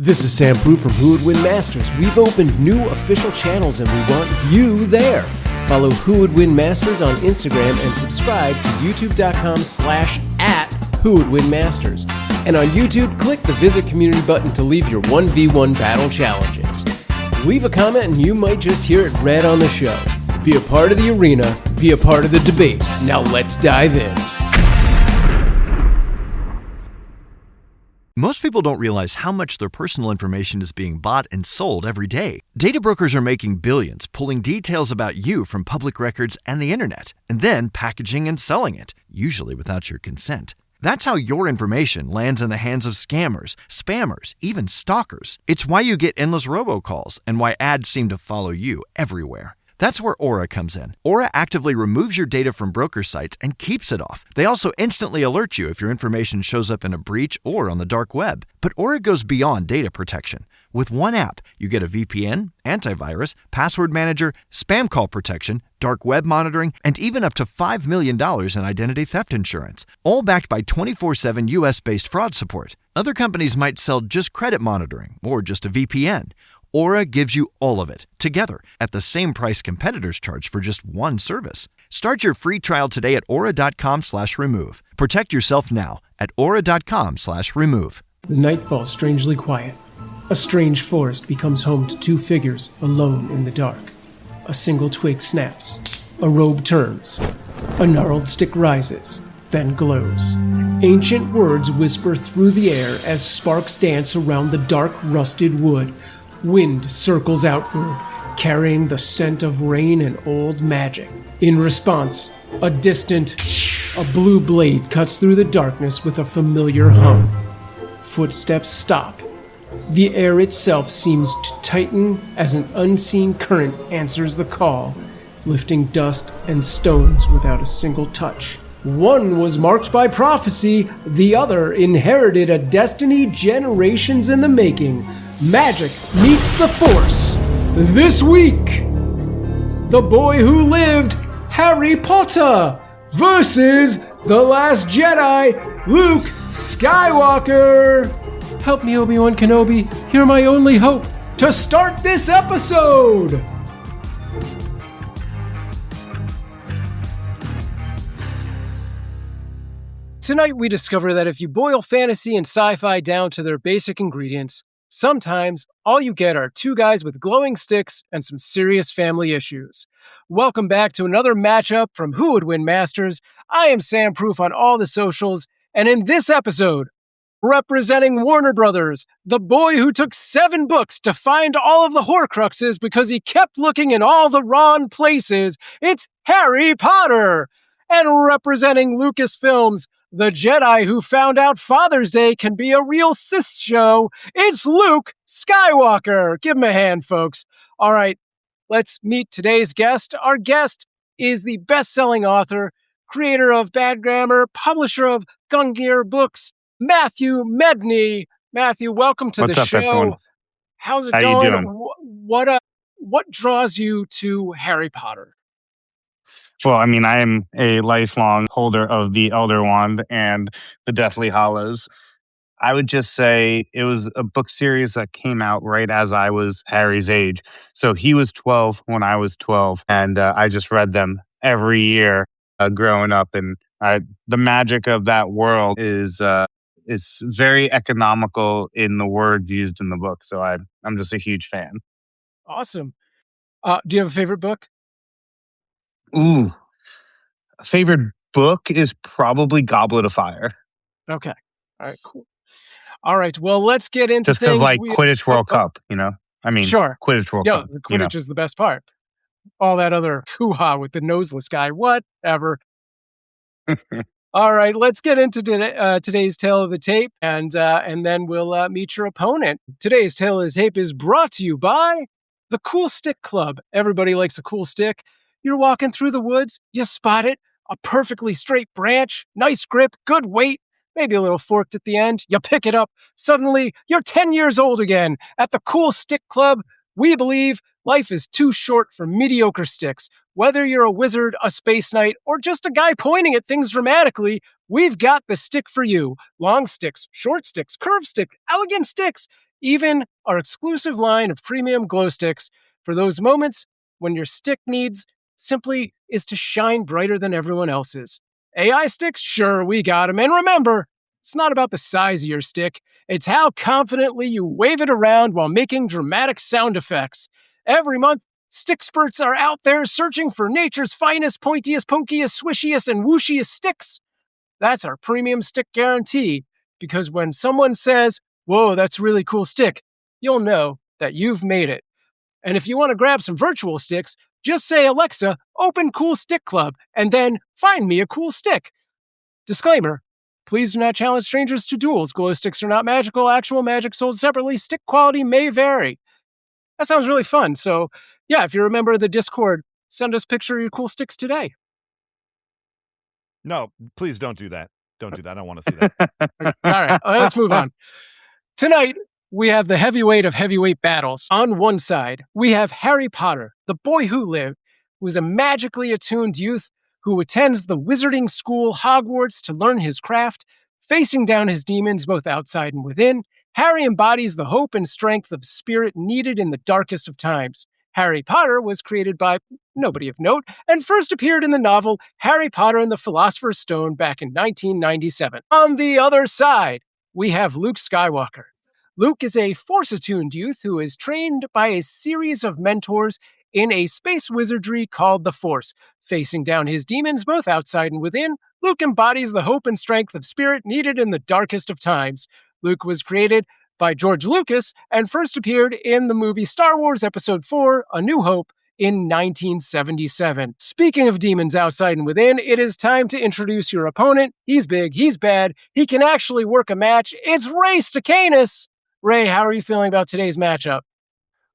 This is Sam Prue from Who Would Win Masters. We've opened new official channels and we want you there. Follow Who Would Win Masters on Instagram and subscribe to youtube.com/@WhoWouldWinMasters. And on YouTube, click the Visit Community button to leave your 1v1 battle challenges. Leave a comment and you might just hear it read on the show. Be a part of the arena, be a part of the debate. Now let's dive in. Most people don't realize how much their personal information is being bought and sold every day. Data brokers are making billions, pulling details about you from public records and the internet, and then packaging and selling it, usually without your consent. That's how your information lands in the hands of scammers, spammers, even stalkers. It's why you get endless robocalls and why ads seem to follow you everywhere. That's where Aura comes in. Aura actively removes your data from broker sites and keeps it off. They also instantly alert you if your information shows up in a breach or on the dark web. But Aura goes beyond data protection. With one app, you get a VPN, antivirus, password manager, spam call protection, dark web monitoring, and even up to $5 million in identity theft insurance, all backed by 24/7 US-based fraud support. Other companies might sell just credit monitoring or just a VPN. Aura gives you all of it, together, at the same price competitors charge for just one service. Start your free trial today at aura.com/remove. Protect yourself now at aura.com/remove. The night falls strangely quiet. A strange forest becomes home to two figures alone in the dark. A single twig snaps. A robe turns. A gnarled stick rises, then glows. Ancient words whisper through the air as sparks dance around the dark, rusted wood. Wind circles outward, carrying the scent of rain and old magic. In response, a blue blade cuts through the darkness with a familiar hum. Footsteps stop. The air itself seems to tighten as an unseen current answers the call, lifting dust and stones without a single touch. One was marked by prophecy, the other inherited a destiny generations in the making. Magic meets the Force. This week, The Boy Who Lived, Harry Potter, versus The Last Jedi, Luke Skywalker. Help me, Obi-Wan Kenobi. You're my only hope to start this episode. Tonight we discover that if you boil fantasy and sci-fi down to their basic ingredients, sometimes all you get are two guys with glowing sticks and some serious family issues. Welcome back to another matchup from Who Would Win Masters. I am Sam Proof on all the socials, and in this episode, representing Warner Brothers, the boy who took 7 books to find all of the Horcruxes because he kept looking in all the wrong places, it's Harry Potter! And representing Lucasfilms, the Jedi who found out Father's Day can be a real cis show, it's Luke Skywalker. Give him a hand, folks. All right, let's meet today's guest. Our guest is the best-selling author, creator of Badd Grammmar, publisher of Gungnir Books, Matthew Medney. Matthew, welcome to the show. What's up, everyone? How's it How going? you doing? What draws you to Harry Potter? Well, I mean, I am a lifelong holder of the Elder Wand and the Deathly Hallows. I would just say it was a book series that came out right as I was Harry's age. So he was 12 when I was 12, and I just read them every year growing up. And the magic of that world is very economical in the words used in the book. So I'm just a huge fan. Awesome. Do you have a favorite book? Ooh, favorite book is probably Goblet of Fire. Okay. All right, cool. All right, well, let's get into just because, things. Quidditch World Cup, you know? I mean, sure. Quidditch World Cup. Yeah, Quidditch is the best part. All that other hoo-ha with the noseless guy, whatever. All right, let's get into today's Tale of the Tape, and then we'll meet your opponent. Today's Tale of the Tape is brought to you by the Cool Stick Club. Everybody likes a cool stick. You're walking through the woods, you spot it, a perfectly straight branch, nice grip, good weight, maybe a little forked at the end. You pick it up. Suddenly, you're 10 years old again. At the Cool Stick Club, we believe life is too short for mediocre sticks. Whether you're a wizard, a space knight, or just a guy pointing at things dramatically, we've got the stick for you. Long sticks, short sticks, curved sticks, elegant sticks. even our exclusive line of premium glow sticks for those moments when your stick needs simply is to shine brighter than everyone else's. AI sticks? Sure, we got 'em. And remember, it's not about the size of your stick, it's how confidently you wave it around while making dramatic sound effects. Every month, stick spurts are out there searching for nature's finest, pointiest, pokiest, swishiest, and whooshiest sticks. That's our premium stick guarantee, because when someone says, "Whoa, that's a really cool stick," you'll know that you've made it. And if you want to grab some virtual sticks, just say, "Alexa, open Cool Stick Club," and then find me a cool stick. Disclaimer: please do not challenge strangers to duels. Glow sticks are not magical. Actual magic sold separately. Stick quality may vary. That sounds really fun. So, yeah, if you're a member of the Discord, send us a picture of your cool sticks today. No, please don't do that. Don't do that. I don't want to see that. Okay, all right, let's move on. Tonight, we have the heavyweight of heavyweight battles. On one side, we have Harry Potter, the boy who lived, who is a magically attuned youth who attends the wizarding school Hogwarts to learn his craft. Facing down his demons both outside and within, Harry embodies the hope and strength of spirit needed in the darkest of times. Harry Potter was created by nobody of note and first appeared in the novel Harry Potter and the Philosopher's Stone back in 1997. On the other side, we have Luke Skywalker. Luke is a Force-attuned youth who is trained by a series of mentors in a space wizardry called the Force. Facing down his demons both outside and within, Luke embodies the hope and strength of spirit needed in the darkest of times. Luke was created by George Lucas and first appeared in the movie Star Wars Episode 4, A New Hope, in 1977. Speaking of demons outside and within, it is time to introduce your opponent. He's big, he's bad, he can actually work a match. It's Ray Stakenas! Ray, how are you feeling about today's matchup?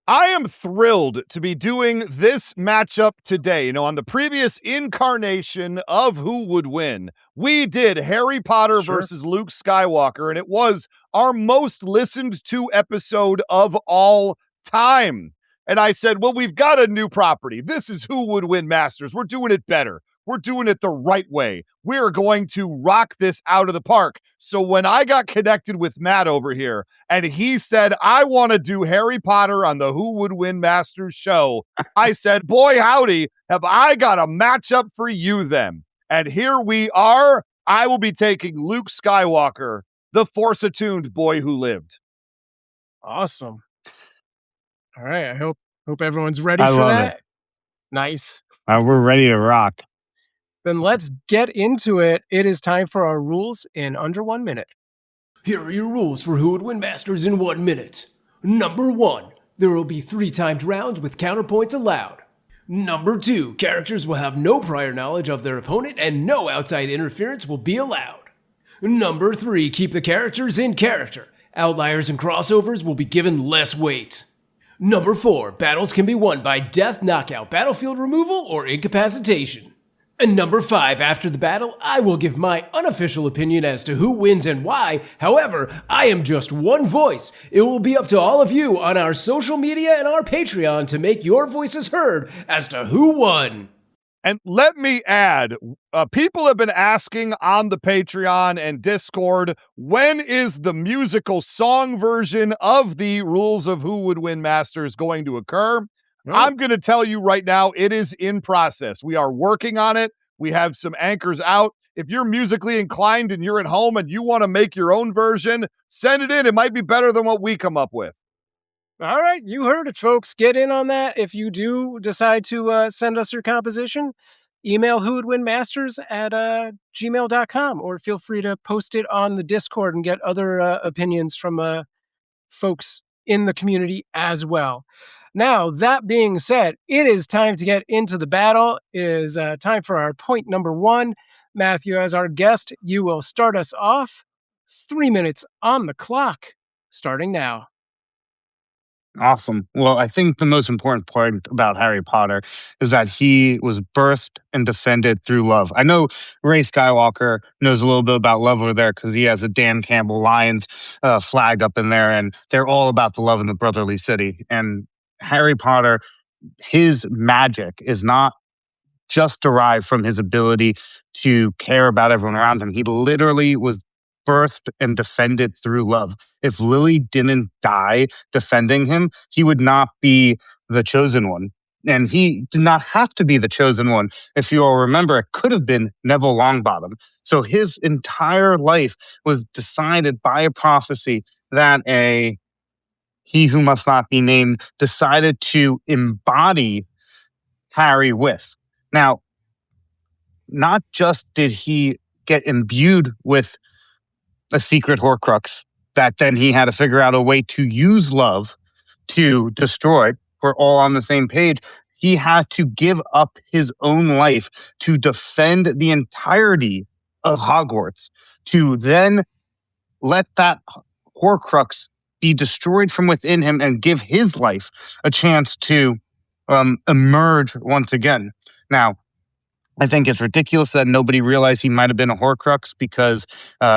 I am thrilled to be doing this matchup today. You know, on the previous incarnation of Who Would Win, we did Harry Potter versus Luke Skywalker, and it was our most listened to episode of all time. And I said, well, we've got a new property. This is Who Would Win Masters. We're doing it better. We're doing it the right way. We're going to rock this out of the park. So when I got connected with Matt over here and he said, I want to do Harry Potter on the Who Would Win Masters show, I said, boy, howdy, have I got a matchup for you then. And here we are. I will be taking Luke Skywalker, the Force-attuned boy who lived. Awesome. All right. I hope everyone's ready for that. Nice. We're ready to rock. Then let's get into it. It is time for our rules in under 1 minute. Here are your rules for Who Would Win Masters in 1 minute. Number 1, there will be 3 timed rounds with counterpoints allowed. Number 2, characters will have no prior knowledge of their opponent and no outside interference will be allowed. Number 3, keep the characters in character. Outliers and crossovers will be given less weight. Number 4, battles can be won by death, knockout, battlefield removal, or incapacitation. And number 5, after the battle, I will give my unofficial opinion as to who wins and why. However, I am just one voice. It will be up to all of you on our social media and our Patreon to make your voices heard as to who won. And let me add, people have been asking on the Patreon and Discord, when is the musical song version of the Rules of Who Would Win Masters going to occur? I'm going to tell you right now, it is in process. We are working on it. We have some anchors out. If you're musically inclined and you're at home and you want to make your own version, send it in. It might be better than what we come up with. All right, you heard it, folks. Get in on that. If you do decide to send us your composition, email whowouldwinmasters@gmail.com, or feel free to post it on the Discord and get other opinions from folks in the community as well. Now, that being said, it is time to get into the battle. It is time for our point number 1. Matthew, as our guest, you will start us off. 3 minutes on the clock, starting now. Awesome. Well, I think the most important point about Harry Potter is that he was birthed and defended through love. I know Ray Skywalker knows a little bit about love over there because he has a Dan Campbell Lions flag up in there, and they're all about the love in the brotherly city. And Harry Potter, his magic is not just derived from his ability to care about everyone around him. He literally was birthed and defended through love. If Lily didn't die defending him, he would not be the chosen one. And he did not have to be the chosen one. If you all remember, it could have been Neville Longbottom. So his entire life was decided by a prophecy that he who must not be named decided to embody Harry with. Now, not just did he get imbued with a secret Horcrux that then he had to figure out a way to use love to destroy. We're all on the same page. He had to give up his own life to defend the entirety of Hogwarts, to then let that Horcrux be destroyed from within him and give his life a chance to emerge once again. Now, I think it's ridiculous that nobody realized he might have been a Horcrux because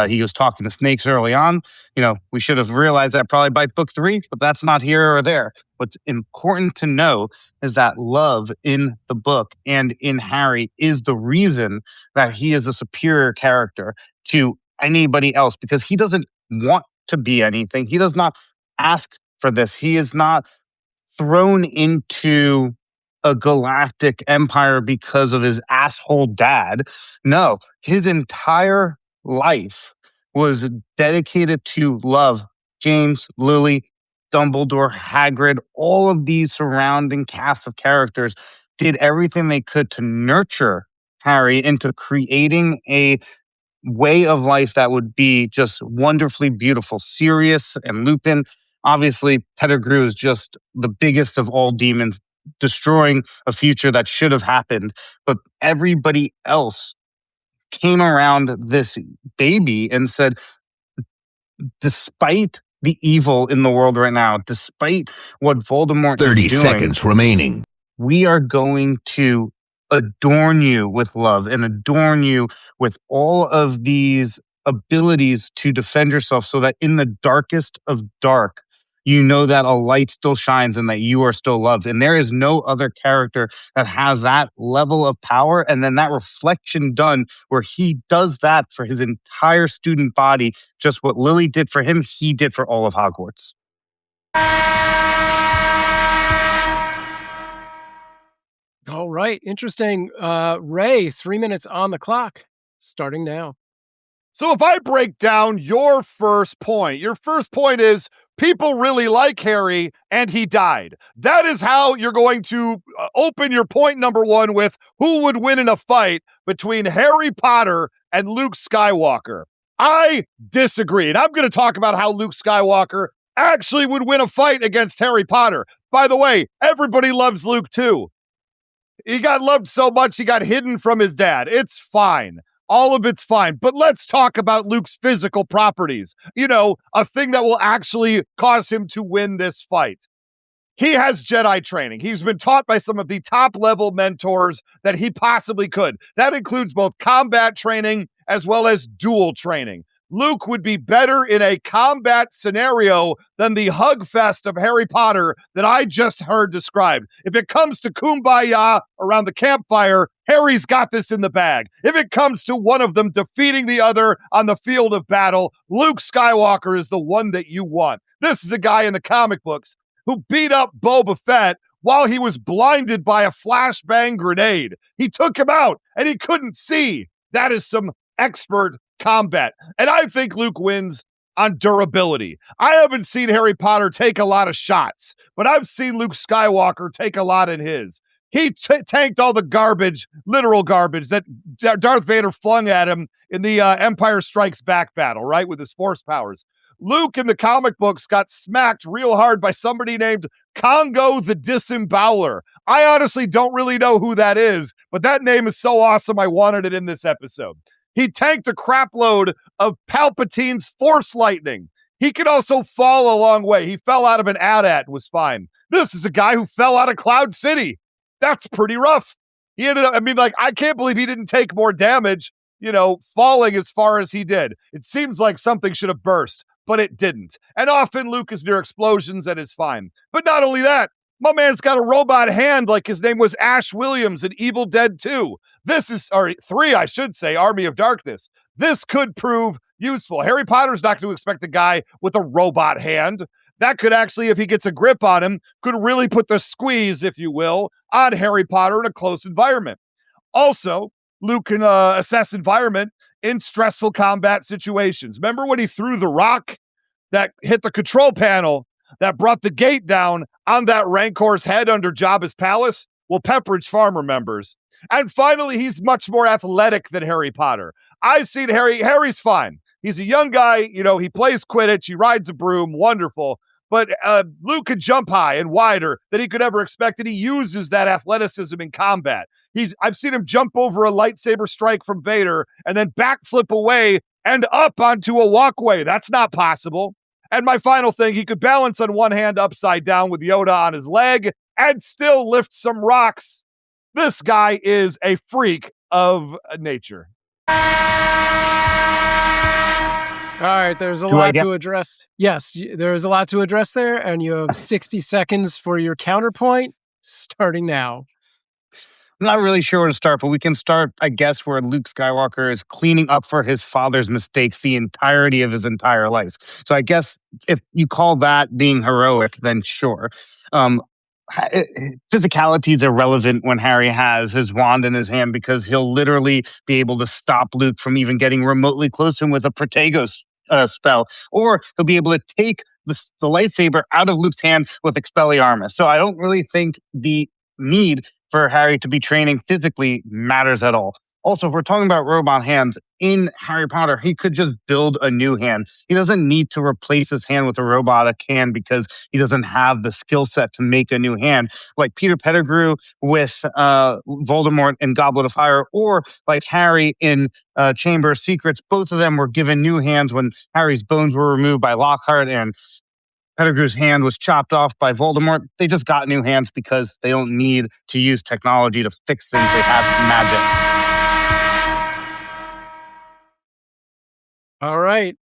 he was talking to snakes early on. We should have realized that probably by book 3, but that's not here or there. What's important to know is that love in the book and in Harry is the reason that he is a superior character to anybody else, because he doesn't want to be anything. He does not ask for this. He is not thrown into a galactic empire because of his asshole dad. No, his entire life was dedicated to love. James, Lily, Dumbledore, Hagrid, all of these surrounding cast of characters did everything they could to nurture Harry into creating a way of life that would be just wonderfully beautiful. Sirius and Lupin, obviously, Pettigrew is just the biggest of all demons, destroying a future that should have happened. But everybody else came around this baby and said, despite the evil in the world right now, despite what Voldemort is doing, 30 seconds remaining. We are going to adorn you with love and adorn you with all of these abilities to defend yourself, so that in the darkest of dark, you know that a light still shines and that you are still loved. And there is no other character that has that level of power. And then that reflection done where he does that for his entire student body. Just what Lily did for him, he did for all of Hogwarts. All right. Interesting. Ray, 3 minutes on the clock, starting now. So if I break down your first point is people really like Harry and he died. That is how you're going to open your point number 1 with who would win in a fight between Harry Potter and Luke Skywalker. I disagree. And I'm going to talk about how Luke Skywalker actually would win a fight against Harry Potter. By the way, everybody loves Luke too. He got loved so much he got hidden from his dad. It's fine. All of it's fine. But let's talk about Luke's physical properties. A thing that will actually cause him to win this fight. He has Jedi training. He's been taught by some of the top level mentors that he possibly could. That includes both combat training as well as duel training. Luke would be better in a combat scenario than the hug fest of Harry Potter that I just heard described. If it comes to kumbaya around the campfire, Harry's got this in the bag. If it comes to one of them defeating the other on the field of battle, Luke Skywalker is the one that you want. This is a guy in the comic books who beat up Boba Fett while he was blinded by a flashbang grenade. He took him out and he couldn't see. That is some expert combat. And I think Luke wins on durability. I haven't seen Harry Potter take a lot of shots, but I've seen Luke Skywalker take a lot in his. He tanked all the garbage, literal garbage, that Darth Vader flung at him in the Empire Strikes Back battle, right, with his force powers. Luke in the comic books got smacked real hard by somebody named Congo the Disemboweler. I honestly don't really know who that is, but that name is so awesome I wanted it in this episode. He tanked a crap load of Palpatine's Force Lightning. He could also fall a long way. He fell out of an AT-AT, was fine. This is a guy who fell out of Cloud City. That's pretty rough. He ended up, I can't believe he didn't take more damage, falling as far as he did. It seems like something should have burst, but it didn't. And often Luke is near explosions and is fine. But not only that, my man's got a robot hand like his name was Ash Williams in Evil Dead 2. 3, I should say, Army of Darkness. This could prove useful. Harry Potter's not going to expect a guy with a robot hand. That could actually, if he gets a grip on him, could really put the squeeze, if you will, on Harry Potter in a close environment. Also, Luke can assess environment in stressful combat situations. Remember when he threw the rock that hit the control panel that brought the gate down on that Rancor's head under Jabba's palace? Well, Pepperidge Farm remembers. And finally, he's much more athletic than Harry Potter. I've seen Harry. Harry's fine. He's a young guy. You know, he plays Quidditch. He rides a broom. Wonderful. But Luke could jump high and wider than he could ever expect, and he uses that athleticism in combat. I've seen him jump over a lightsaber strike from Vader and then backflip away and up onto a walkway. That's not possible. And my final thing, he could balance on one hand upside down with Yoda on his leg and still lift some rocks. This guy is a freak of nature. All right, there's a lot to address. Yes, there's a lot to address there, and you have 60 seconds for your counterpoint, starting now. I'm not really sure where to start, but we can start, I guess, where Luke Skywalker is cleaning up for his father's mistakes the entirety of his entire life. So I guess if you call that being heroic, then sure. Physicality is irrelevant when Harry has his wand in his hand because he'll literally be able to stop Luke from even getting remotely close to him with a Protego spell, or he'll be able to take the lightsaber out of Luke's hand with Expelliarmus. So I don't really think the need for Harry to be training physically matters at all. Also, if we're talking about robot hands, in Harry Potter, he could just build a new hand. He doesn't need to replace his hand with a robotic hand because he doesn't have the skill set to make a new hand. Like Peter Pettigrew with Voldemort in Goblet of Fire, or like Harry in Chamber of Secrets. Both of them were given new hands when Harry's bones were removed by Lockhart and Pettigrew's hand was chopped off by Voldemort. They just got new hands because they don't need to use technology to fix things. They have magic. All right.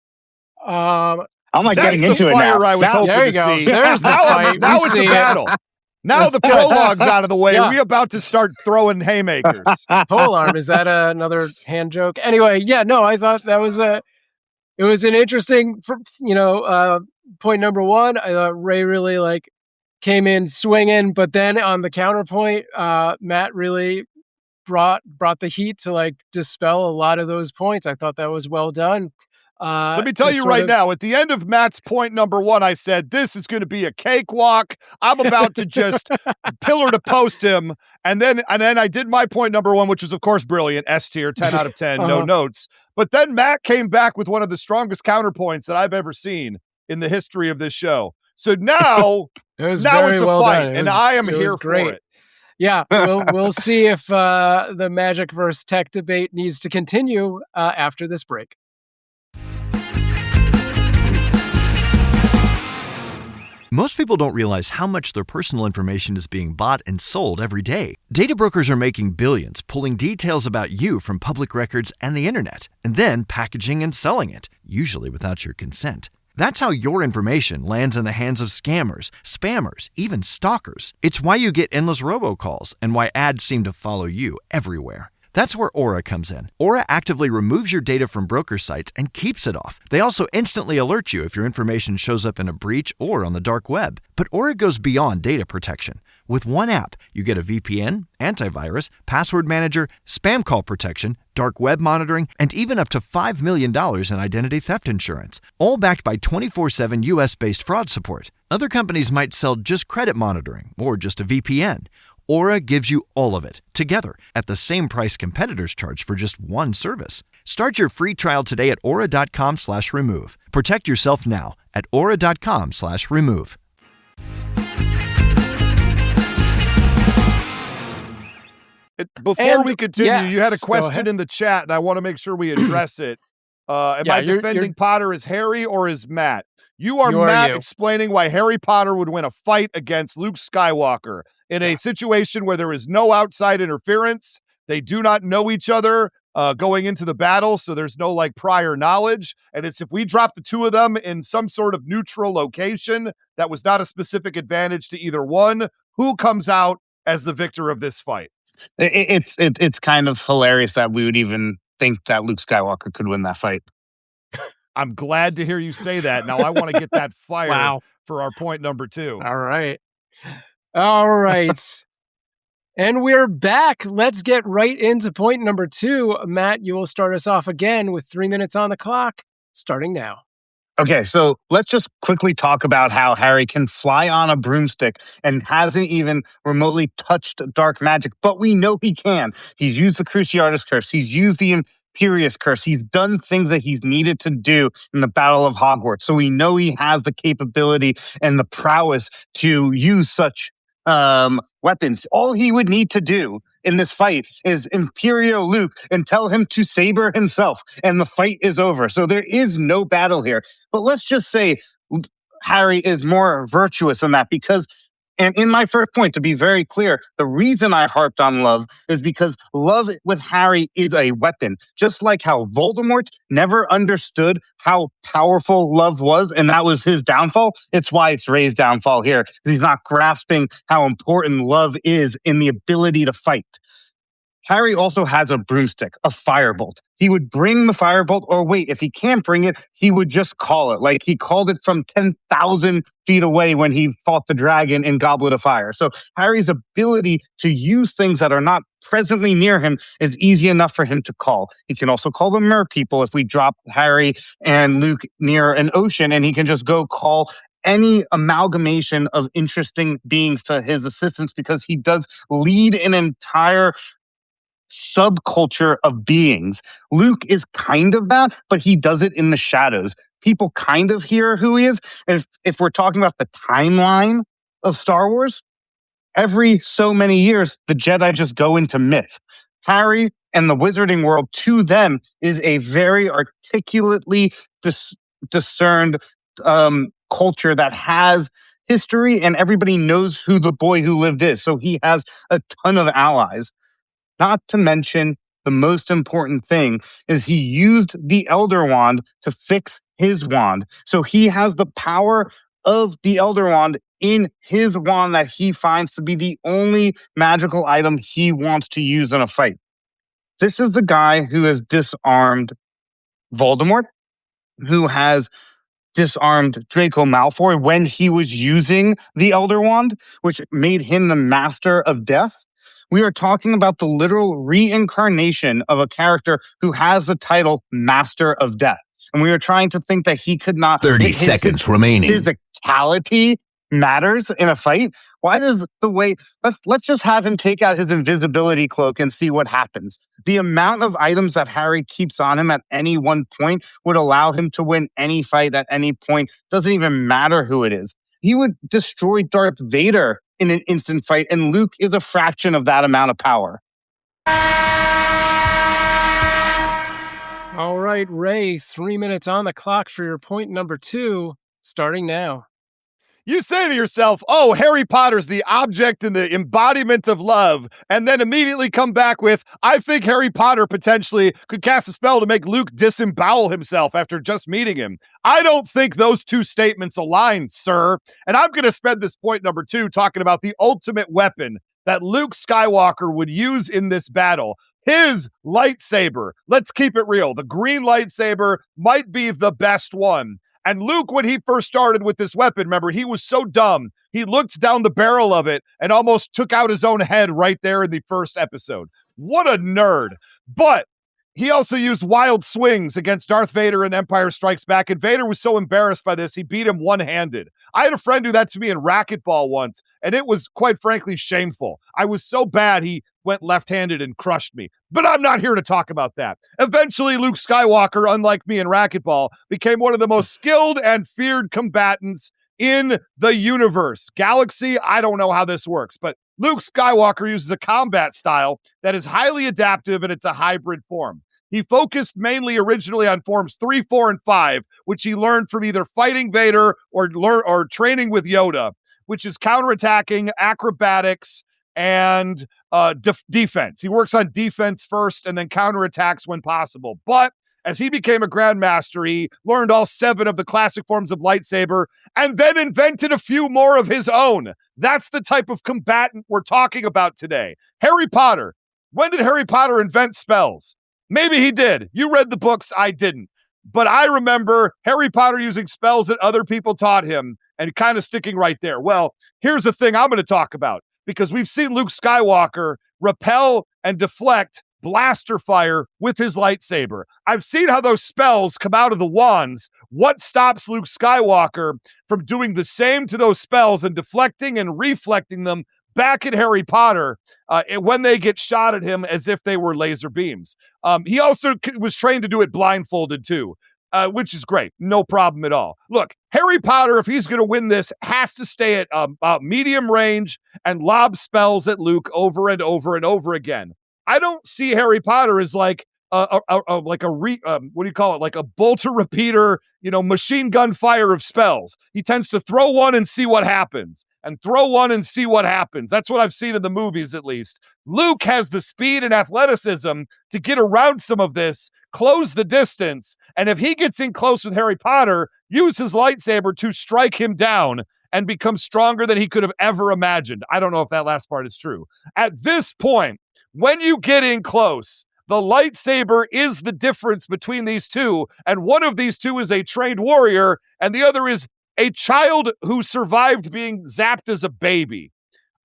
I'm not getting into it now. I was hoping there you to go. see. There's the fight. Now it's a battle. Now the prologue's out of the way. Yeah. We're about to start throwing haymakers. Polearm, is that another hand joke? Anyway, yeah, no, I thought that was it was an interesting, point number one. I thought Ray really came in swinging, but then on the counterpoint, Matt really brought the heat to dispel a lot of those points. I thought that was well done. Let me tell you right now, at the end of Matt's point number one, I said, this is going to be a cakewalk. I'm about to just pillar to post him. And then I did my point number one, which was, of course, brilliant. S tier, 10 out of 10, no notes. But then Matt came back with one of the strongest counterpoints that I've ever seen in the history of this show. So now, it's a fight, and I am here for it. Yeah, we'll see if the Magic versus Tech debate needs to continue after this break. Most people don't realize how much their personal information is being bought and sold every day. Data brokers are making billions, pulling details about you from public records and the internet, and then packaging and selling it, usually without your consent. That's how your information lands in the hands of scammers, spammers, even stalkers. It's why you get endless robocalls and why ads seem to follow you everywhere. That's where Aura comes in. Aura actively removes your data from broker sites and keeps it off. They also instantly alert you if your information shows up in a breach or on the dark web. But Aura goes beyond data protection. With one app, you get a VPN, antivirus, password manager, spam call protection, dark web monitoring, and even up to $5 million in identity theft insurance, all backed by 24/7 US-based fraud support. Other companies might sell just credit monitoring or just a VPN. Aura gives you all of it, together, at the same price competitors charge for just one service. Start your free trial today at aura.com/remove. Protect yourself now at aura.com/remove. Before we continue, you had a question in the chat, and I want to make sure we address it. Am I defending Potter as Harry or as Matt? You are Matt explaining why Harry Potter would win a fight against Luke Skywalker in a situation where there is no outside interference. They do not know each other going into the battle, so there's no prior knowledge. And it's if we drop the two of them in some sort of neutral location that was not a specific advantage to either one, who comes out as the victor of this fight? It's kind of hilarious that we would even think that Luke Skywalker could win that fight. I'm glad to hear you say that. Now I want to get that fire Wow. for our point number 2. All right. All right. And we're back. Let's get right into point number 2. Matt, you will start us off again with 3 minutes on the clock, starting now. Okay, so let's just quickly talk about how Harry can fly on a broomstick and hasn't even remotely touched dark magic, but we know he can. He's used the Cruciatus Curse. He's used the Imperious Curse. He's done things that he's needed to do in the Battle of Hogwarts. So we know he has the capability and the prowess to use such weapons. All he would need to do in this fight is Imperio Luke and tell him to saber himself, and the fight is over. So there is no battle here. But let's just say Harry is more virtuous than that because, and in my first point, to be very clear, the reason I harped on love is because love with Harry is a weapon. Just like how Voldemort never understood how powerful love was, and that was his downfall. It's why it's Ray's downfall here. He's not grasping how important love is in the ability to fight. Harry also has a broomstick, a firebolt. He would bring the firebolt, or wait, if he can't bring it, he would just call it. Like he called it from 10,000 feet away when he fought the dragon in Goblet of Fire. So Harry's ability to use things that are not presently near him is easy enough for him to call. He can also call the mer people if we drop Harry and Luke near an ocean, and he can just go call any amalgamation of interesting beings to his assistance because he does lead an entire subculture of beings. Luke is kind of that, but he does it in the shadows. People kind of hear who he is. If we're talking about the timeline of Star Wars, every so many years, the Jedi just go into myth. Harry and the wizarding world, to them, is a very articulately discerned culture that has history, and everybody knows who the boy who lived is. So he has a ton of allies. Not to mention, the most important thing is he used the Elder Wand to fix his wand. So he has the power of the Elder Wand in his wand that he finds to be the only magical item he wants to use in a fight. This is the guy who has disarmed Voldemort, who has disarmed Draco Malfoy when he was using the Elder Wand, which made him the Master of Death. We are talking about the literal reincarnation of a character who has the title Master of Death. And we are trying to think that he could not... 30 seconds remaining. Physicality matters in a fight. Why does the way... Let's just have him take out his invisibility cloak and see what happens. The amount of items that Harry keeps on him at any one point would allow him to win any fight at any point. Doesn't even matter who it is. He would destroy Darth Vader in an instant fight, and Luke is a fraction of that amount of power. All right, Ray, 3 minutes on the clock for your point number 2, starting now. You say to yourself, oh, Harry Potter's the object and the embodiment of love, and then immediately come back with, I think Harry Potter potentially could cast a spell to make Luke disembowel himself after just meeting him. I don't think those two statements align, sir. And I'm going to spend this point number 2 talking about the ultimate weapon that Luke Skywalker would use in this battle. His lightsaber. Let's keep it real. The green lightsaber might be the best one. And Luke, when he first started with this weapon, remember, he was so dumb. He looked down the barrel of it and almost took out his own head right there in the first episode. What a nerd. But he also used wild swings against Darth Vader in Empire Strikes Back, and Vader was so embarrassed by this, he beat him one-handed. I had a friend do that to me in racquetball once, and it was, quite frankly, shameful. I was so bad he went left-handed and crushed me. But I'm not here to talk about that. Eventually, Luke Skywalker, unlike me in racquetball, became one of the most skilled and feared combatants in the universe. Galaxy, I don't know how this works, but Luke Skywalker uses a combat style that is highly adaptive, and it's a hybrid form. He focused mainly originally on forms 3, 4, and 5, which he learned from either fighting Vader or training with Yoda, which is counterattacking, acrobatics, and defense. He works on defense first and then counterattacks when possible. But as he became a Grandmaster, he learned all 7 of the classic forms of lightsaber and then invented a few more of his own. That's the type of combatant we're talking about today. Harry Potter. When did Harry Potter invent spells? Maybe he did. You read the books, I didn't. but I remember Harry Potter using spells that other people taught him and kind of sticking right there. Well, here's the thing I'm going to talk about, because we've seen Luke Skywalker repel and deflect blaster fire with his lightsaber. I've seen how those spells come out of the wands. What stops Luke Skywalker from doing the same to those spells and deflecting and reflecting them back at Harry Potter when they get shot at him as if they were laser beams? He also was trained to do it blindfolded too, which is great. No problem at all. Look, Harry Potter, if he's going to win this, has to stay at medium range and lob spells at Luke over and over and over again. I don't see Harry Potter as like what do you call it? Like a bolter repeater, machine gun fire of spells. He tends to throw one and see what happens, and throw one and see what happens. That's what I've seen in the movies, at least. Luke has the speed and athleticism to get around some of this, close the distance, and if he gets in close with Harry Potter, use his lightsaber to strike him down and become stronger than he could have ever imagined. I don't know if that last part is true. At this point, when you get in close, the lightsaber is the difference between these two, and one of these two is a trained warrior, and the other is a child who survived being zapped as a baby.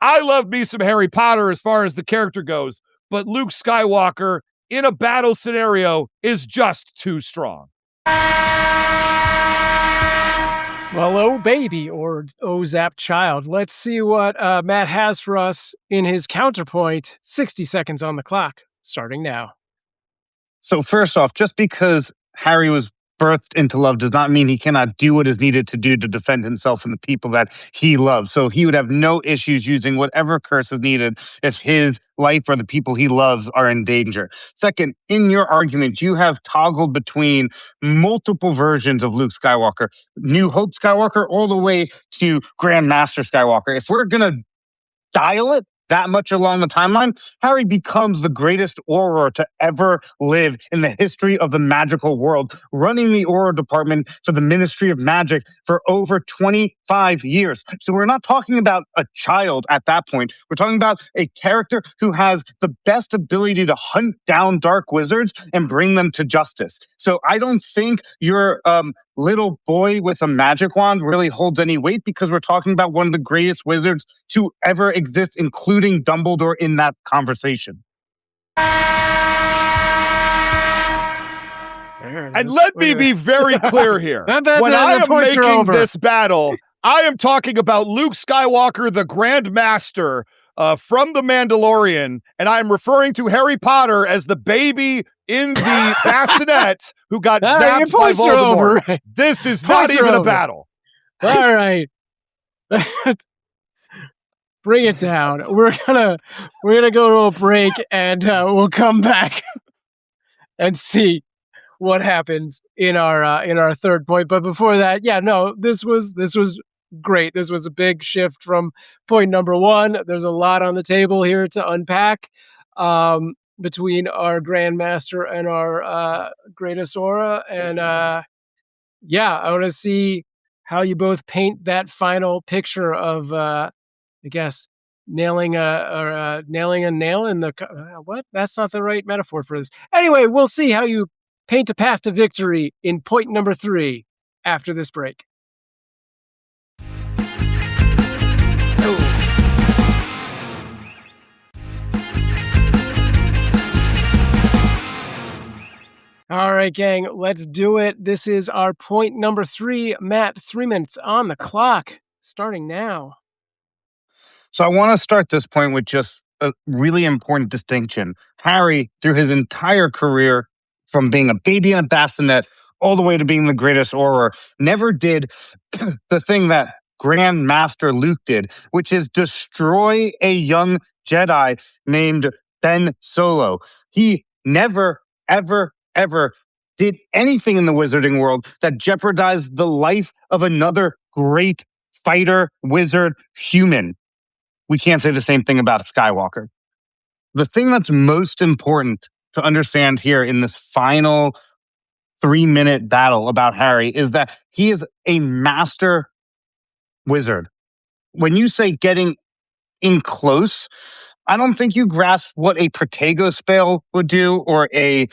I love me some Harry Potter as far as the character goes, but Luke Skywalker in a battle scenario is just too strong. Well, oh baby, or oh zapped child. Let's see what Matt has for us in his counterpoint. 60 seconds on the clock, starting now. So first off, just because Harry was birthed into love does not mean he cannot do what is needed to do to defend himself and the people that he loves. So he would have no issues using whatever curse is needed if his life or the people he loves are in danger. Second, in your argument, you have toggled between multiple versions of Luke Skywalker, New Hope Skywalker, all the way to Grand Master Skywalker. If we're going to dial it that much along the timeline, Harry becomes the greatest Auror to ever live in the history of the magical world, running the Auror department for the Ministry of Magic for over 25 years. So we're not talking about a child at that point. We're talking about a character who has the best ability to hunt down dark wizards and bring them to justice. So I don't think your little boy with a magic wand really holds any weight, because we're talking about one of the greatest wizards to ever exist, including Dumbledore in that conversation. And let me be very clear here. When I am making this battle, I am talking about Luke Skywalker, the Grand Master from The Mandalorian, and I'm referring to Harry Potter as the baby in the bassinet who got zapped by Voldemort. This is not even a battle. All right. Bring it down. We're gonna go to a break, and we'll come back and see what happens in our third point. But before that, this was great. This was a big shift from point number one. There's a lot on the table here to unpack between our Grandmaster and our greatest Aura, and I want to see how you both paint that final picture of. I guess nailing a nail in the what? That's not the right metaphor for this. Anyway, we'll see how you paint a path to victory in point number 3 after this break. All right, gang, let's do it. This is our point number 3. Matt, 3 minutes on the clock, starting now. So I want to start this point with just a really important distinction. Harry, through his entire career, from being a baby in a bassinet all the way to being the greatest Auror, never did the thing that Grand Master Luke did, which is destroy a young Jedi named Ben Solo. He never, ever, ever did anything in the wizarding world that jeopardized the life of another great fighter, wizard, human. We can't say the same thing about a Skywalker. The thing that's most important to understand here in this final 3-minute battle about Harry is that he is a master wizard. When you say getting in close, I don't think you grasp what a Protego spell would do, or a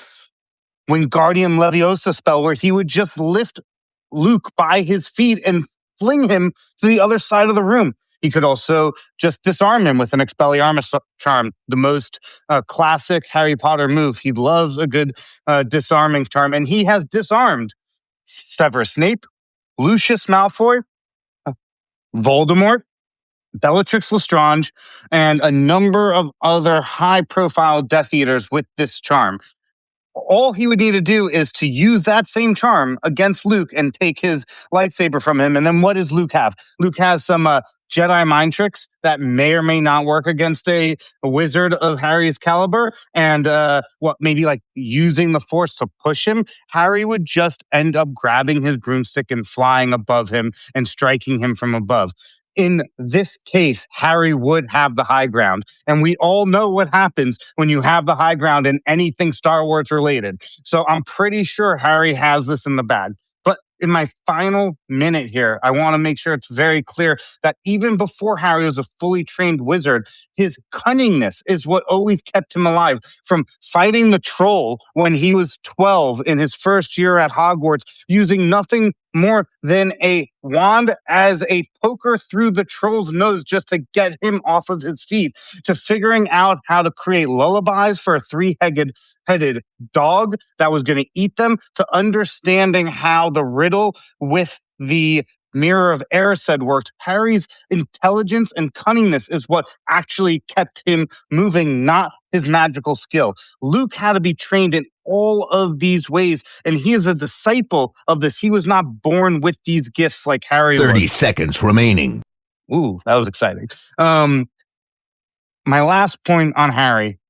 Wingardium Leviosa spell where he would just lift Luke by his feet and fling him to the other side of the room. He could also just disarm him with an Expelliarmus charm, the most classic Harry Potter move. He loves a good disarming charm, and he has disarmed Severus Snape, Lucius Malfoy, Voldemort, Bellatrix Lestrange, and a number of other high-profile Death Eaters with this charm. All he would need to do is to use that same charm against Luke and take his lightsaber from him. And then what does Luke have? Luke has some Jedi mind tricks that may or may not work against a wizard of Harry's caliber. And maybe like using the Force to push him. Harry would just end up grabbing his broomstick and flying above him and striking him from above. In this case, Harry would have the high ground. And we all know what happens when you have the high ground in anything Star Wars related. So I'm pretty sure Harry has this in the bag. But in my final minute here, I want to make sure it's very clear that even before Harry was a fully trained wizard, his cunningness is what always kept him alive. From fighting the troll when he was 12 in his first year at Hogwarts, using nothing more than a wand as a poker through the troll's nose just to get him off of his feet, to figuring out how to create lullabies for a three-headed dog that was going to eat them, to understanding how the riddle with the Mirror of Erised worked. Harry's intelligence and cunningness is what actually kept him moving, not his magical skill. Luke had to be trained in all of these ways, and he is a disciple of this. He was not born with these gifts like Harry 30 was. seconds remaining. Ooh, that was exciting. My last point on Harry,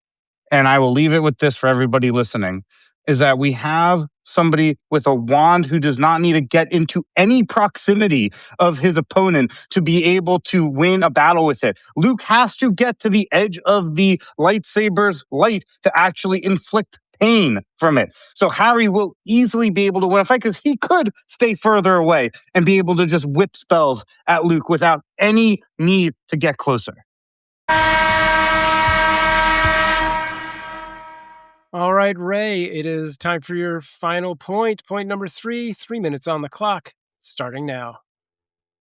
and I will leave it with this for everybody listening, is that we have somebody with a wand who does not need to get into any proximity of his opponent to be able to win a battle with it. Luke has to get to the edge of the lightsaber's light to actually inflict pain from it. So Harry will easily be able to win a fight because he could stay further away and be able to just whip spells at Luke without any need to get closer. All right, Ray, it is time for your final point. Point number 3, 3 minutes on the clock, starting now.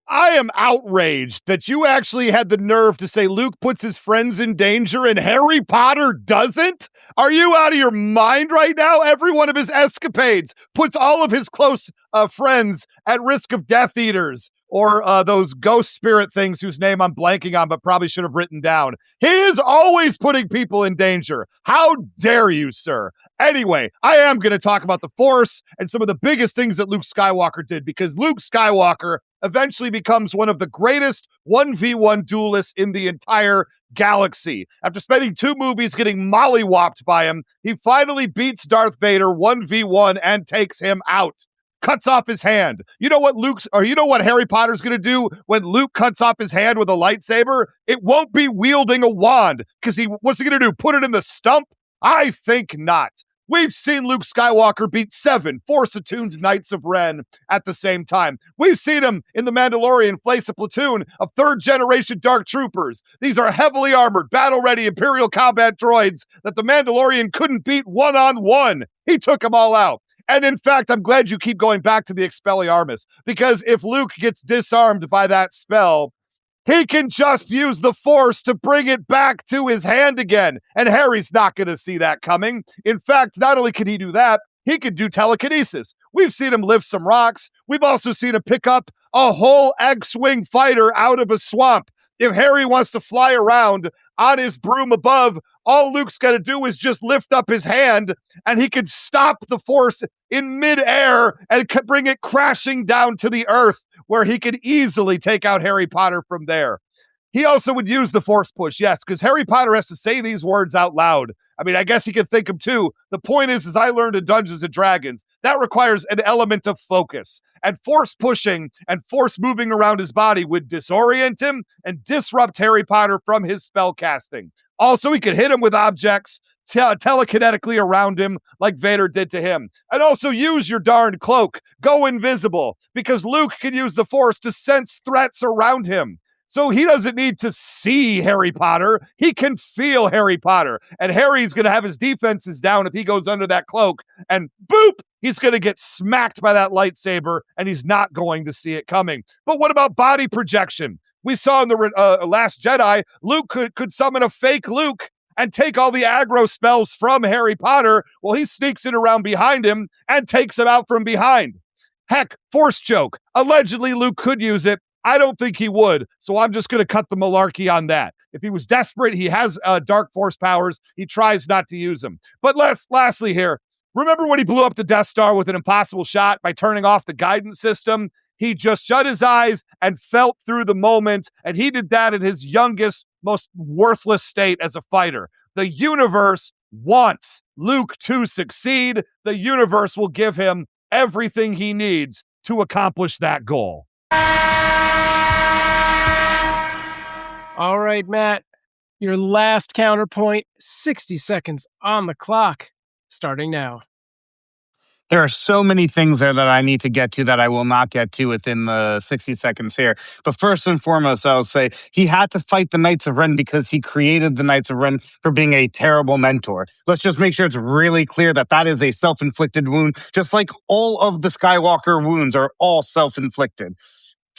I am outraged that you actually had the nerve to say Luke puts his friends in danger and Harry Potter doesn't? Are you out of your mind right now? Every one of his escapades puts all of his close friends at risk of Death Eaters or those ghost spirit things whose name I'm blanking on but probably should have written down. He is always putting people in danger. How dare you, sir? Anyway, I am going to talk about the Force and some of the biggest things that Luke Skywalker did, because Luke Skywalker eventually becomes one of the greatest 1v1 duelists in the entire galaxy. After spending 2 movies getting mollywopped by him, he finally beats Darth Vader 1v1 and takes him out. Cuts off his hand. You know what Harry Potter's going to do when Luke cuts off his hand with a lightsaber? It won't be wielding a wand, because what's he going to do? Put it in the stump? I think not. We've seen Luke Skywalker beat 7 Force-attuned Knights of Ren at the same time. We've seen him in The Mandalorian place a platoon of 3rd-generation Dark Troopers. These are heavily armored, battle-ready Imperial combat droids that the Mandalorian couldn't beat one-on-one. He took them all out. And in fact, I'm glad you keep going back to the Expelliarmus, because if Luke gets disarmed by that spell, he can just use the Force to bring it back to his hand again. And Harry's not going to see that coming. In fact, not only can he do that, he can do telekinesis. We've seen him lift some rocks. We've also seen him pick up a whole X-Wing fighter out of a swamp. If Harry wants to fly around on his broom above, all Luke's got to do is just lift up his hand and he could stop the Force in midair and bring it crashing down to the earth, where he could easily take out Harry Potter from there. He also would use the Force push, yes, because Harry Potter has to say these words out loud. I mean, I guess he could think them too. The point is, as I learned in Dungeons & Dragons, that requires an element of focus. And Force pushing and Force moving around his body would disorient him and disrupt Harry Potter from his spell casting. Also, he could hit him with objects telekinetically around him like Vader did to him. And also use your darn cloak. Go invisible, because Luke can use the Force to sense threats around him. So he doesn't need to see Harry Potter. He can feel Harry Potter. And Harry's going to have his defenses down if he goes under that cloak. And boop, he's going to get smacked by that lightsaber, and he's not going to see it coming. But what about body projection? We saw in the Last Jedi, Luke could summon a fake Luke and take all the aggro spells from Harry Potter. Well, he sneaks it around behind him and takes him out from behind. Heck, force choke. Allegedly, Luke could use it. I don't think he would, so I'm just going to cut the malarkey on that. If he was desperate, he has dark force powers. He tries not to use them. But lastly here, remember when he blew up the Death Star with an impossible shot by turning off the guidance system? He just shut his eyes and felt through the moment, and he did that in his youngest, most worthless state as a fighter. The universe wants Luke to succeed. The universe will give him everything he needs to accomplish that goal. All right, Matt, your last counterpoint, 60 seconds on the clock, starting now. There are so many things there that I need to get to that I will not get to within the 60 seconds here. But first and foremost, I'll say he had to fight the Knights of Ren because he created the Knights of Ren for being a terrible mentor. Let's just make sure it's really clear that that is a self-inflicted wound, just like all of the Skywalker wounds are all self-inflicted.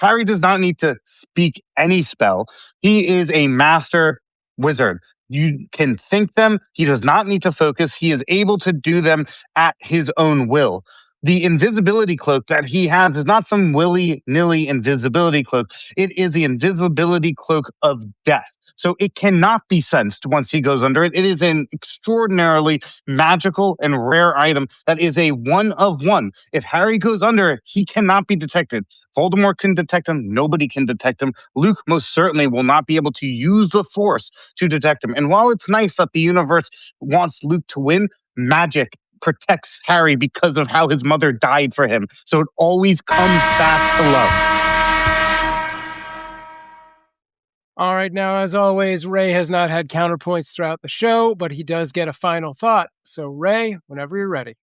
Harry does not need to speak any spell. He is a master wizard. You can think them. He does not need to focus. He is able to do them at his own will. The invisibility cloak that he has is not some willy-nilly invisibility cloak. It is the invisibility cloak of death. So it cannot be sensed once he goes under it. It is an extraordinarily magical and rare item that is a one of one. If Harry goes under it, he cannot be detected. Voldemort can detect him. Nobody can detect him. Luke most certainly will not be able to use the Force to detect him. And while it's nice that the universe wants Luke to win, magic protects Harry because of how his mother died for him. So it always comes back to love. All right, now, as always, Ray has not had counterpoints throughout the show, but he does get a final thought. So, Ray, whenever you're ready.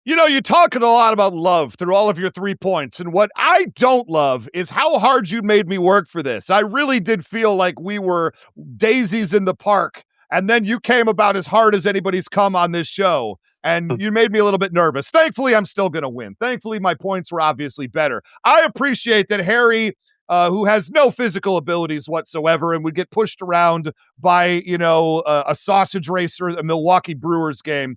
You know, you're talking a lot about love through all of your 3 points, and what I don't love is how hard you made me work for this. I really did feel like we were daisies in the park, and then you came about as hard as anybody's come on this show, and you made me a little bit nervous. Thankfully, I'm still going to win. Thankfully, my points were obviously better. I appreciate that Harry, who has no physical abilities whatsoever and would get pushed around by, a sausage racer at a Milwaukee Brewers game.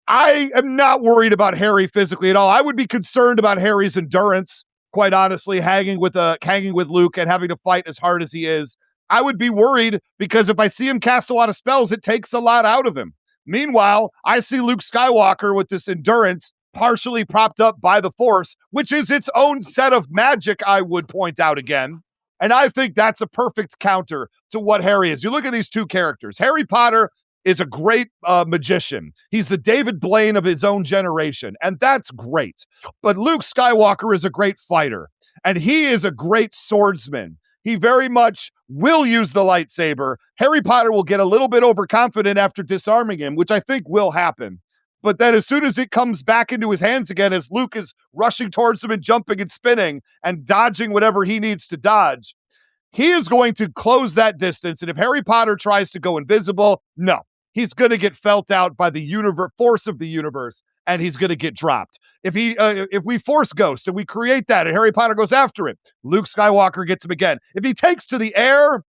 I am not worried about Harry physically at all. I would be concerned about Harry's endurance, quite honestly, hanging with Luke and having to fight as hard as he is. I would be worried because if I see him cast a lot of spells, it takes a lot out of him. Meanwhile, I see Luke Skywalker with this endurance partially propped up by the Force, which is its own set of magic, I would point out again. And I think that's a perfect counter to what Harry is. You look at these two characters. Harry Potter is a great magician. He's the David Blaine of his own generation, and that's great. But Luke Skywalker is a great fighter, and he is a great swordsman. He very much will use the lightsaber. Harry Potter will get a little bit overconfident after disarming him, which I think will happen. But then as soon as it comes back into his hands again, as Luke is rushing towards him and jumping and spinning and dodging whatever he needs to dodge, he is going to close that distance. And if Harry Potter tries to go invisible, no. He's going to get felt out by the force of the universe, and he's going to get dropped. If we force Ghost and we create that, and Harry Potter goes after it, Luke Skywalker gets him again. If he takes to the air,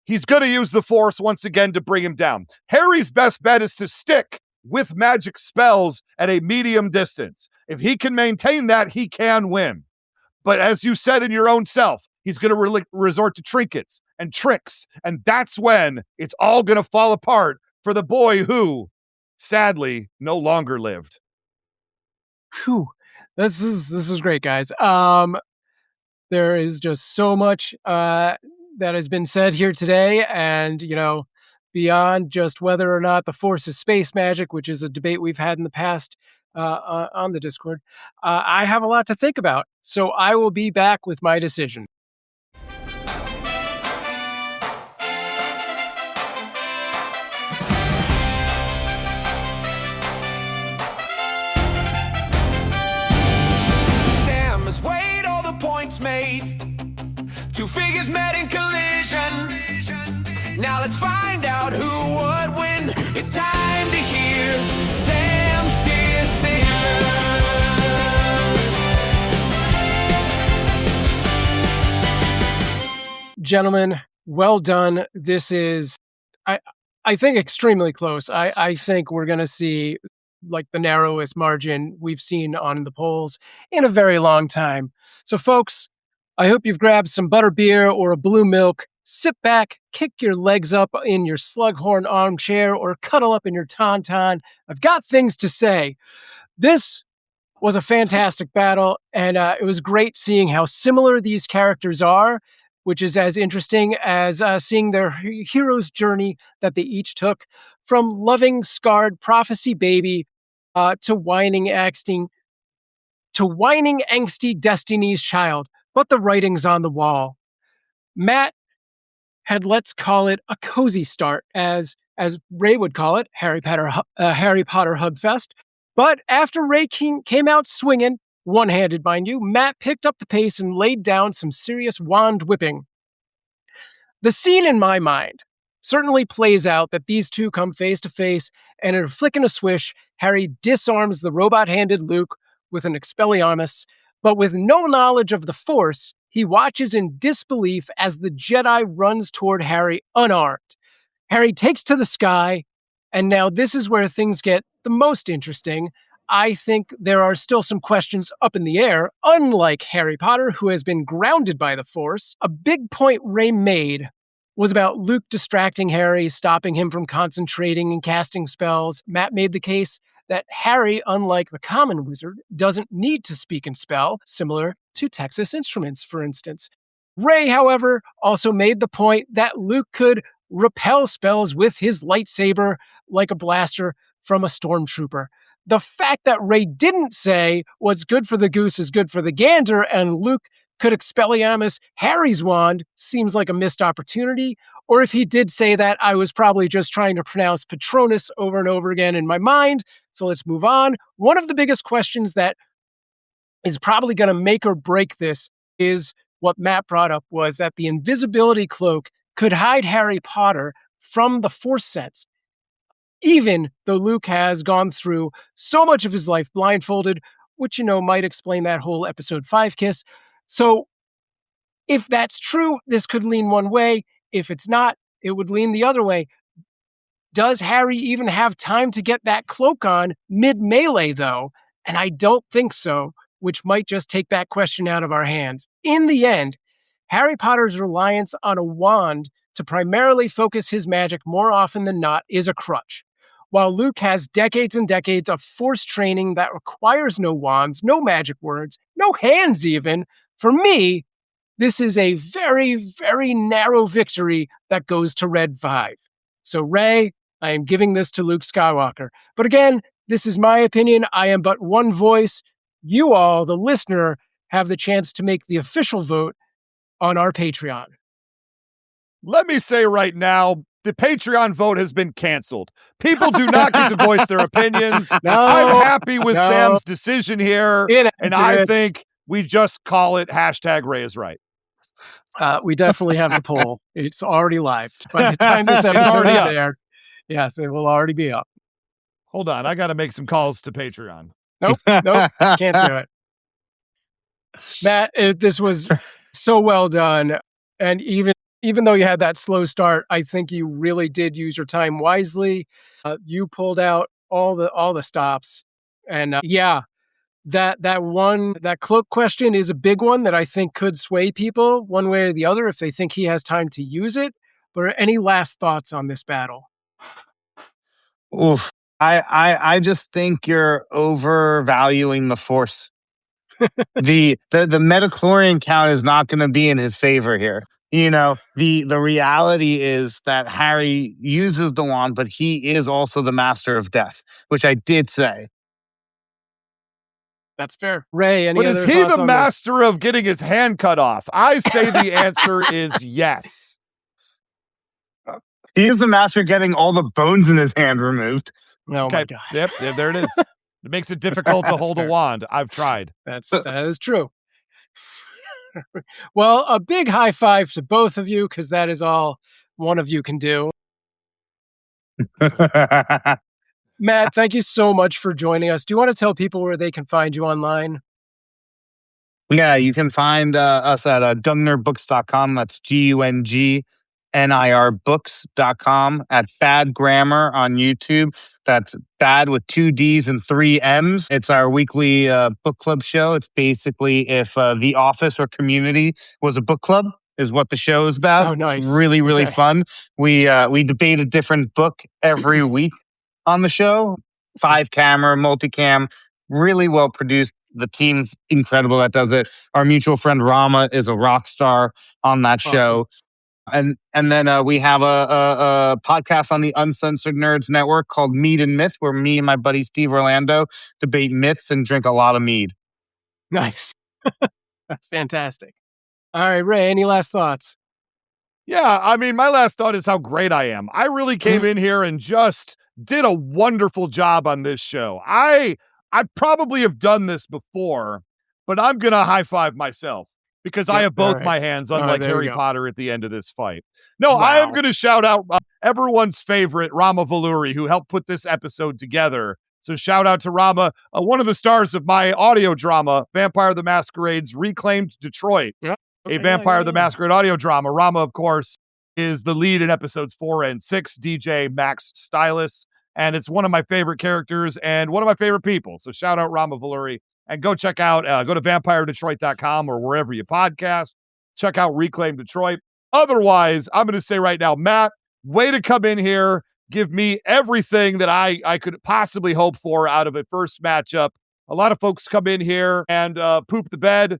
he's going to use the Force once again to bring him down. Harry's best bet is to stick with magic spells at a medium distance. If he can maintain that, he can win. But as you said in your own self, he's going to resort to trinkets and tricks, and that's when it's all going to fall apart for the boy who, sadly, no longer lived. Whew. This is great, guys. There is just so much that has been said here today, and beyond just whether or not the Force is space magic, which is a debate we've had in the past on the Discord, I have a lot to think about. So I will be back with my decision. Made 2 figures made Now let's find out who would win. It's time to hear Sam's decision. Gentlemen, well done. This is, I think, extremely close. I think we're going to see like the narrowest margin we've seen on the polls in a very long time. So, folks, I hope you've grabbed some butterbeer or a blue milk. Sit back, kick your legs up in your slughorn armchair, or cuddle up in your tauntaun. I've got things to say. This was a fantastic battle, and it was great seeing how similar these characters are, which is as interesting as seeing their hero's journey that they each took, from loving, scarred prophecy baby to whining, angsty Destiny's Child. But the writing's on the wall. Matt had, let's call it, a cozy start, as Ray would call it, Harry Potter Hugfest. But after Ray came out swinging, one-handed, mind you, Matt picked up the pace and laid down some serious wand whipping. The scene in my mind certainly plays out that these two come face to face, and in a flick and a swish, Harry disarms the robot-handed Luke with an Expelliarmus, but with no knowledge of the Force, he watches in disbelief as the Jedi runs toward Harry unarmed. Harry takes to the sky, and now this is where things get the most interesting. I think there are still some questions up in the air, unlike Harry Potter, who has been grounded by the Force. A big point Ray made was about Luke distracting Harry, stopping him from concentrating and casting spells. Matt made the case that Harry, unlike the common wizard, doesn't need to speak and spell, similar to Texas Instruments, for instance. Ray, however, also made the point that Luke could repel spells with his lightsaber like a blaster from a stormtrooper. The fact that Ray didn't say what's good for the goose is good for the gander and Luke could Expelliarmus Harry's wand seems like a missed opportunity. Or if he did say that, I was probably just trying to pronounce Patronus over and over again in my mind. So let's move on. One of the biggest questions that is probably going to make or break this is what Matt brought up, was that the invisibility cloak could hide Harry Potter from the Force sense, even though Luke has gone through so much of his life blindfolded, which, might explain that whole episode 5 kiss. So if that's true, this could lean one way. If it's not, it would lean the other way. Does Harry even have time to get that cloak on mid-melee, though? And I don't think so, which might just take that question out of our hands. In the end, Harry Potter's reliance on a wand to primarily focus his magic more often than not is a crutch. While Luke has decades and decades of Force training that requires no wands, no magic words, no hands even, for me, this is a very, very narrow victory that goes to Red 5. So, Ray, I am giving this to Luke Skywalker. But again, this is my opinion. I am but one voice. You all, the listener, have the chance to make the official vote on our Patreon. Let me say right now, the Patreon vote has been canceled. People do not get to voice their opinions. I'm happy with Sam's decision here, and I think we just call it #Ray is right. We definitely have the poll. It's already live. By the time this episode is aired, yes, it will already be up. Hold on, I got to make some calls to Patreon. Nope, can't do it. Matt, this was so well done, and even though you had that slow start, I think you really did use your time wisely. You pulled out all the stops, and that cloak question is a big one that I think could sway people one way or the other if they think he has time to use it. But any last thoughts on this battle? Oof. I just think you're overvaluing the Force. the metachlorian count is not going to be in his favor here. The reality is that Harry uses the wand, but he is also the master of death, which I did say. That's fair. Ray, any but other is he thoughts the on master of getting his hand cut off? I say the answer is yes. He is the master of getting all the bones in his hand removed. Oh my God. Yep, there it is. It makes it difficult to hold a wand. I've tried. That is true. Well, a big high five to both of you, because that is all one of you can do. Matt, thank you so much for joining us. Do you want to tell people where they can find you online? Yeah, you can find us at gungnir.books.com. That's GUNGNIR books.com, at Badd Grammmar on YouTube. That's Bad with 2 D's and 3 M's. It's our weekly book club show. It's basically if The Office or Community was a book club, is what the show is about. Oh, nice. It's really, really fun. We debate a different book every week on the show. 5-camera, multicam, really well produced. The team's incredible that does it. Our mutual friend Rama is a rock star on that show. And then we have a podcast on the Uncensored Nerds Network called Mead and Myth, where me and my buddy Steve Orlando debate myths and drink a lot of mead. Nice. That's fantastic. All right, Ray, any last thoughts? Yeah, I mean, my last thought is how great I am. I really came in here and just did a wonderful job on this show. I probably have done this before, but I'm going to high five myself because I have both my hands, unlike Harry Potter at the end of this fight. No, wow. I am going to shout out everyone's favorite, Rama Valuri, who helped put this episode together. So shout out to Rama, one of the stars of my audio drama, Vampire the Masquerade's Reclaimed Detroit. Yeah. Okay, a Vampire the Masquerade audio drama. Rama, of course, is the lead in episodes 4 and 6, DJ Max Stylus. And it's one of my favorite characters and one of my favorite people. So shout out Rama Valuri. And go check out, go to vampiredetroit.com or wherever you podcast. Check out Reclaim Detroit. Otherwise, I'm going to say right now, Matt, way to come in here. Give me everything that I could possibly hope for out of a first matchup. A lot of folks come in here and poop the bed.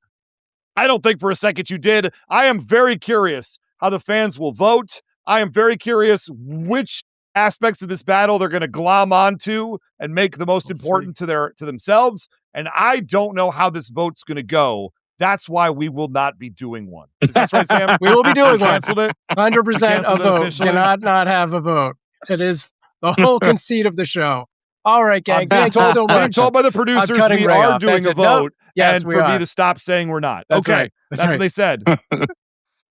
I don't think for a second you did. I am very curious how the fans will vote. I am very curious which aspects of this battle they're going to glom onto and make the most important to themselves. And I don't know how this vote's going to go. That's why we will not be doing one. Is that right, Sam? We will be doing one. Canceled it. 100% a vote. Officially. Cannot not have a vote. It is the whole conceit of the show. All right, gang. Thank you so much. Being told by the producers we are doing a vote. Yes, and for me to stop saying we're not. That's okay. Right. That's what they said.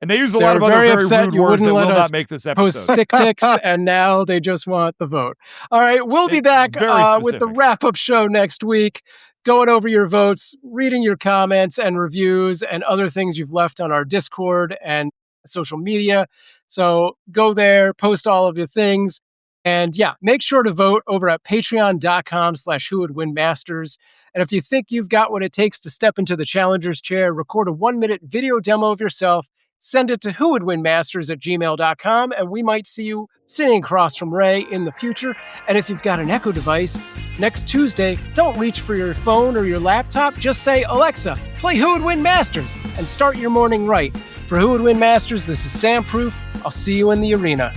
And they used a lot of other very rude words that will not make this episode. Post stick pics, and now they just want the vote. All right, we'll be back with the wrap-up show next week, going over your votes, reading your comments and reviews, and other things you've left on our Discord and social media. So go there, post all of your things. And yeah, make sure to vote over at patreon.com/whowouldwinmasters. And if you think you've got what it takes to step into the challenger's chair, record a 1-minute video demo of yourself, send it to whowouldwinmasters@gmail.com, and we might see you sitting across from Ray in the future. And if you've got an Echo device, next Tuesday, don't reach for your phone or your laptop. Just say, Alexa, play Who Would Win Masters, and start your morning right. For Who Would Win Masters, this is Sam Proof. I'll see you in the arena.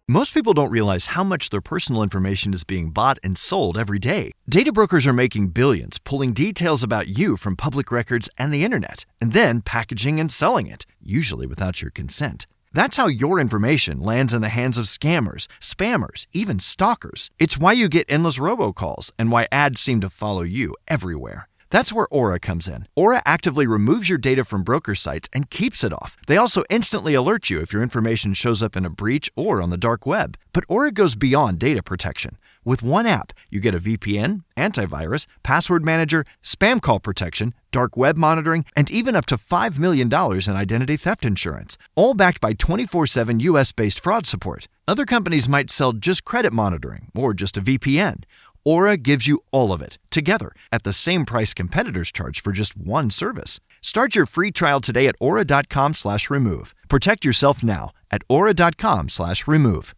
Most people don't realize how much their personal information is being bought and sold every day. Data brokers are making billions, pulling details about you from public records and the internet, and then packaging and selling it, usually without your consent. That's how your information lands in the hands of scammers, spammers, even stalkers. It's why you get endless robocalls and why ads seem to follow you everywhere. That's where Aura comes in. Aura actively removes your data from broker sites and keeps it off. They also instantly alert you if your information shows up in a breach or on the dark web. But Aura goes beyond data protection. With one app, you get a VPN, antivirus, password manager, spam call protection, dark web monitoring, and even up to $5 million in identity theft insurance, all backed by 24/7 US-based fraud support. Other companies might sell just credit monitoring or just a VPN. Aura gives you all of it, together, at the same price competitors charge for just one service. Start your free trial today at aura.com/remove. Protect yourself now at aura.com/remove.